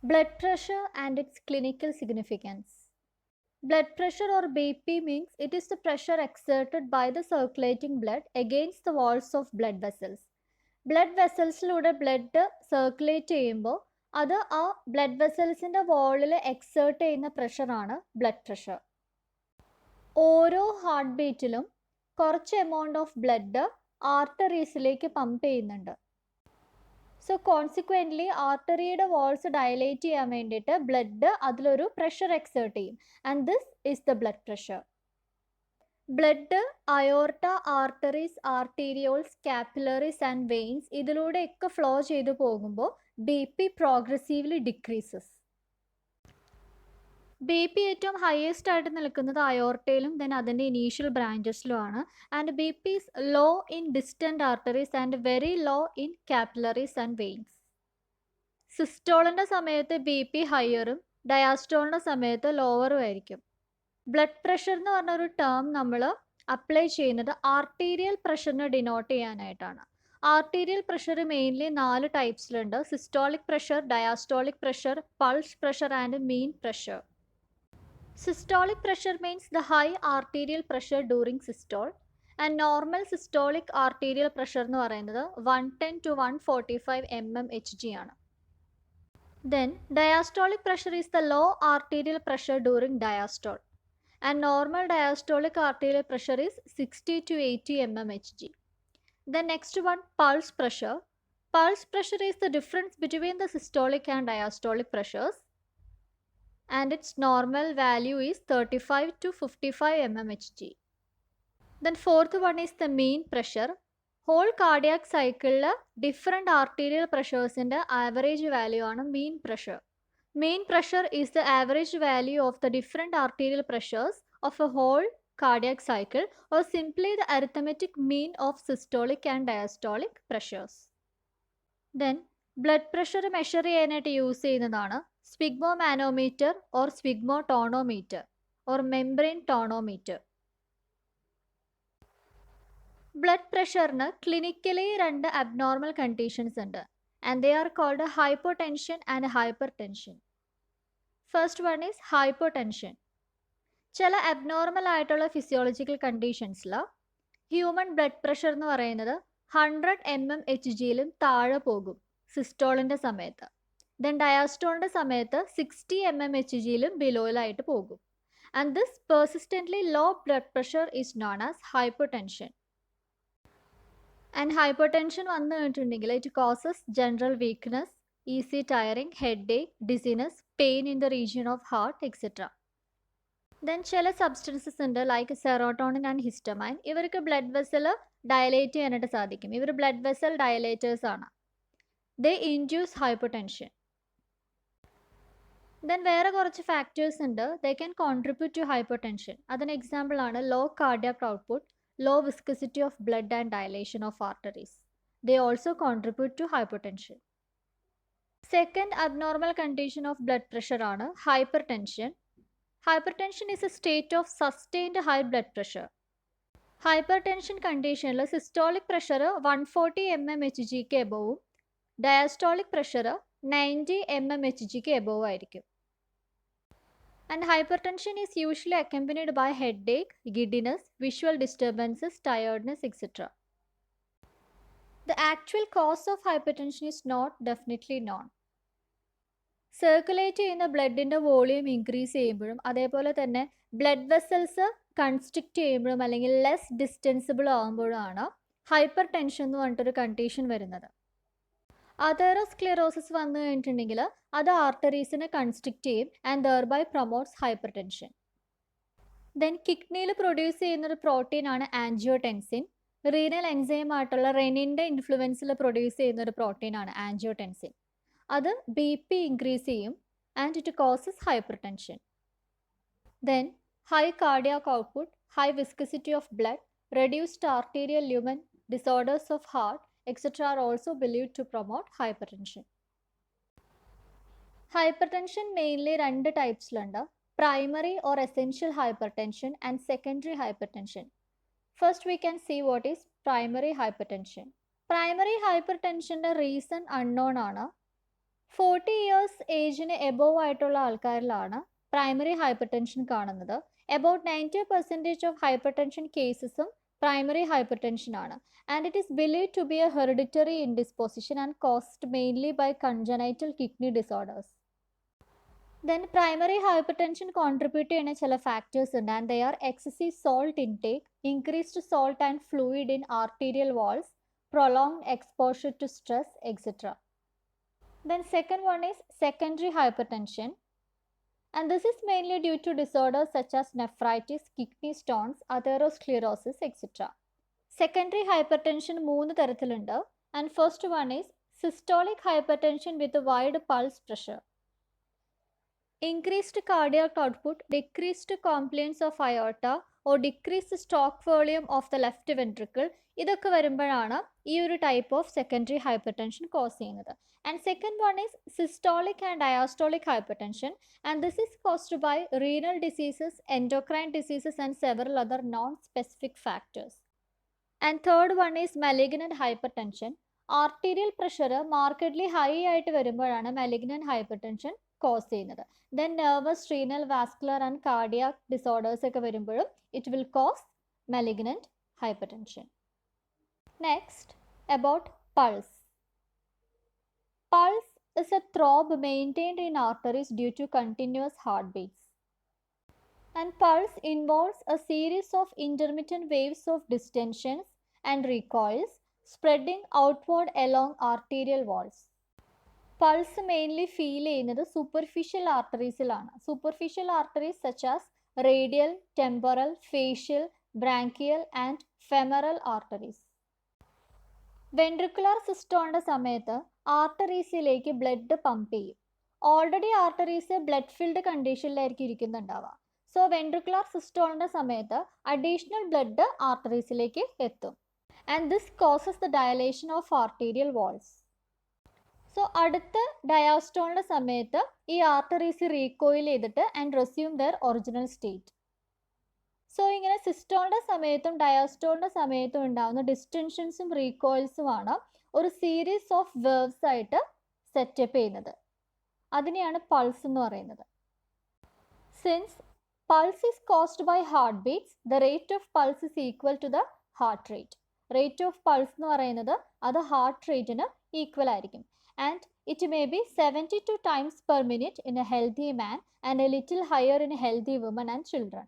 Blood pressure and its clinical significance. Blood pressure or BP means it is the pressure exerted by the circulating blood against the walls of blood vessels. Blood വെസൽസിലൂടെ blood circulate ചെയ്യുമ്പോൾ അത് ആ blood വെസൽസിൻ്റെ വാളിൽ exert ചെയ്യുന്ന പ്രഷറാണ് blood pressure. ഓരോ heart ബീറ്റിലും കുറച്ച് എമൗണ്ട് ഓഫ് ബ്ലഡ് ആർട്ടറീസിലേക്ക് പമ്പ് ചെയ്യുന്നുണ്ട്. സോ കോൺസിക്വൻ്റ്ലി ആർട്ടറിയുടെ വാൾസ് ഡയലേറ്റ് ചെയ്യാൻ വേണ്ടിയിട്ട് ബ്ലഡ് അതിലൊരു പ്രഷർ എക്സേർട്ട് ചെയ്യും. And this is the blood pressure. Blood aorta, arteries, arterioles, capillaries and veins ഇതിലൂടെയൊക്കെ ഫ്ലോ ചെയ്തു പോകുമ്പോൾ B P progressively decreases. B P ഏറ്റവും ഹയസ്റ്റ് ആയിട്ട് നിൽക്കുന്നത് അയോർട്ടയിലും ദെൻ അതിൻ്റെ ഇനീഷ്യൽ ബ്രാഞ്ചസിലുമാണ്. And B P is low in distant arteries and very low in capillaries and veins. സിസ്റ്റോളിൻ്റെ സമയത്ത് ബി പി ഹയറും ഡയാസ്റ്റോളിൻ്റെ സമയത്ത് ലോവറും ആയിരിക്കും. ബ്ലഡ് പ്രഷർ എന്ന് പറഞ്ഞൊരു ടേം നമ്മൾ അപ്ലൈ ചെയ്യുന്നത് ആർട്ടീരിയൽ പ്രഷറിനെ ഡിനോട്ട് ചെയ്യാനായിട്ടാണ്. ആർട്ടീരിയൽ പ്രഷർ മെയിൻലി 4 ടൈപ്സിലുണ്ട്: systolic pressure, diastolic pressure, pulse pressure and mean pressure. Systolic pressure means the high arterial pressure during systole. And normal systolic arterial pressure എന്ന് പറയുന്നത് 110 to 145 mmHg ആണ്. Then diastolic pressure is the low arterial pressure during diastole. And normal diastolic arterial pressure is 60 to 80 mmHg. The next one, pulse pressure. Pulse pressure is the difference between the systolic and diastolic pressures, and its normal value is 35 to 55 mmHg. Then fourth one is the mean pressure. Whole cardiac cycle different arterial pressures in the average value on a mean pressure. Mean pressure is the average value of the different arterial pressures of a whole cardiac cycle, or simply the arithmetic mean of systolic and diastolic pressures. Then blood pressure measure ചെയ്യാനായിട്ട് use ചെയ്യുന്നതാണ് sphygmomanometer or sphygmotonometer or membrane tonometer. Blood പ്രഷറിന് clinically 2 abnormal conditions ഉണ്ട്. and they are called hypotension and hypertension. First one is hypotension. ചില abnormal ആയിട്ടുള്ള physiological കണ്ടീഷൻസിൽ human blood pressure എന്ന് പറയുന്നത് 100 mmHgയിലും താഴെ പോകും സിസ്റ്റോളിൻ്റെ സമയത്ത്. ദെൻ ഡയാസ്റ്റോളിൻ്റെ സമയത്ത് 60 mmHgയിലും ബിലോയിലായിട്ട് പോകും. And this persistently low blood pressure is known as hypotension. And hypotension വന്നു കഴിഞ്ഞിട്ടുണ്ടെങ്കിൽ it causes general weakness, easy tiring, headache, dizziness, pain in the region of heart etcetera. Then ചില സബ്സ്റ്റൻസസ് ഉണ്ട് like serotonin and histamine. ഇവർക്ക് blood vessel dilate ചെയ്യാനായിട്ട് സാധിക്കും. ഇവർ blood vessel dilators ആണ്. ദേ induce hypotension. Then വേറെ കുറച്ച് factors ഉണ്ട് they can contribute to hypotension. അതിന് എക്സാമ്പിൾ ആണ് low cardiac output, low viscosity of blood and dilation of arteries. They also contribute to hypotension. Second abnormal condition of blood pressure ആണ് hypertension. Hypertension is a state of sustained high blood pressure. Hypertension conditionൽ systolic pressure 140 mmHgക്ക് എബോവും diastolic pressure 90 mmHgക്ക് above ആയിരിക്കും. And hypertension is usually accompanied by headache, giddiness, visual disturbances, tiredness, etc. The actual cause of hypertension is not definitely known. Circulate ചെയ്യുന്ന ബ്ലഡിൻ്റെ volume increase ചെയ്യുമ്പോഴും അതേപോലെ തന്നെ blood vessels constrict ചെയ്യുമ്പോഴും അല്ലെങ്കിൽ ലെസ് ഡിസ്റ്റൻസിബിൾ ആകുമ്പോഴാണ് hyper tension എന്ന് പറഞ്ഞിട്ടൊരു കണ്ടീഷൻ വരുന്നത്. അതേറോസ്ക്ലിറോസിസ് വന്നു കഴിഞ്ഞിട്ടുണ്ടെങ്കിൽ അത് ആർട്ടറീസിനെ കൺസ്ട്രിക്റ്റ് ചെയ്യും and thereby promotes hypertension. Then കിഡ്നിയിൽ പ്രൊഡ്യൂസ് ചെയ്യുന്നൊരു പ്രോട്ടീനാണ് ആൻജിയോടെൻസിൻ. റീനൽ എൻസൈം ആയിട്ടുള്ള റെനിൻ്റെ ഇൻഫ്ലുവൻസിൽ പ്രൊഡ്യൂസ് ചെയ്യുന്നൊരു പ്രോട്ടീനാണ് ആൻജിയോടെൻസിൻ. അത് ബി പി ഇൻക്രീസ് ചെയ്യും and it causes hypertension. Then high cardiac output, high viscosity of blood, reduced arterial lumen, disorders of heart etc. are also believed to promote hypertension. Hypertension mainly 2 ടൈപ്സിലുണ്ട്: primary or essential hypertension and secondary hypertension. First we can see what is primary hypertension. Primary hypertension's reason unknown ആണ്. 40 years ഏജിന് above ആയിട്ടുള്ള ആൾക്കാരിലാണ് primary hypertension കാണുന്നത്. About 90% of hypertension കേസസും primary hypertension ആണ്. And it is believe to be a hereditary indisposition and caused mainly by congenital kidney disorders. Then primary hypertension contribute ചെയ്യുന്ന ചില factors ഉണ്ട്, and they are excessive salt intake, increased salt and fluid in arterial walls, prolonged exposure to stress, etc. Then second one is secondary hypertension, and this is mainly due to disorders such as nephritis, kidney stones, atherosclerosis, etc. Secondary hypertension മൂന്ന് തരത്തിലുണ്ട്, and first one is systolic hypertension with a wide pulse pressure. Increased cardiac output, decreased compliance of aorta or decreased stroke volume of the left ventricle, ഇതൊക്കെ വരുമ്പോഴാണ് ഈ ഒരു type of secondary hypertension cause ചെയ്യുന്നത്. And second one is systolic and diastolic hypertension, and this is caused by renal diseases, endocrine diseases and several other non specific factors. And third one is malignant hypertension. Arterial pressure markedly high ആയിട്ട് വരുമ്പോഴാണ് malignant hypertension cause ചെയ്യുന്നത്. Then nervous, renal, vascular and cardiac disorders ഒക്കെ വരുമ്പോഴും it will cause malignant hypertension. Next, about pulse. Pulse is a throb maintained in arteries due to continuous heartbeats. And pulse involves a series of intermittent waves of distensions and recoils spreading outward along arterial walls. Pulse mainly feel ചെയ്യുന്നത് superficial arteriesലാണ്. Superficial arteries such as radial, temporal, facial, branchial and femoral arteries. Ventricular സിസ്റ്റോളിൻ്റെ സമയത്ത് ആർട്ടറീസിലേക്ക് blood pump ചെയ്യും. Already arteries blood filled കണ്ടീഷനിലായിരിക്കും ഇരിക്കുന്നുണ്ടാവുക. So ventricular സിസ്റ്റോളിൻ്റെ സമയത്ത് additional blood ആർട്ടറീസിലേക്ക് എത്തും. And this causes the dilation of arterial walls. So അടുത്ത ഡയാസ്റ്റോളിൻ്റെ സമയത്ത് ഈ ആർട്ടറീസ് റീകോയിൽ ചെയ്തിട്ട് and resume their original state. So ഇങ്ങനെ സിസ്റ്റോളിൻ്റെ സമയത്തും ഡയാസ്റ്റോളിൻ്റെ സമയത്തും ഉണ്ടാകുന്ന ഡിസ്റ്റൻഷൻസും റീകോയിൽസുമാണ് ഒരു സീരീസ് ഓഫ് വേവ്സ് ആയിട്ട് സെറ്റപ്പ് ചെയ്യുന്നത്. അതിനെയാണ് പൾസ് എന്ന് പറയുന്നത്. Since pulse is caused by heart beats, the rate of pulse is equal to the heart rate. Rate of pulse എന്ന് പറയുന്നത് അത് ഹാർട്ട് റേറ്റിന് ഈക്വൽ ആയിരിക്കും. And it may be 72 times per minute in a healthy man and a little higher in a healthy woman and children.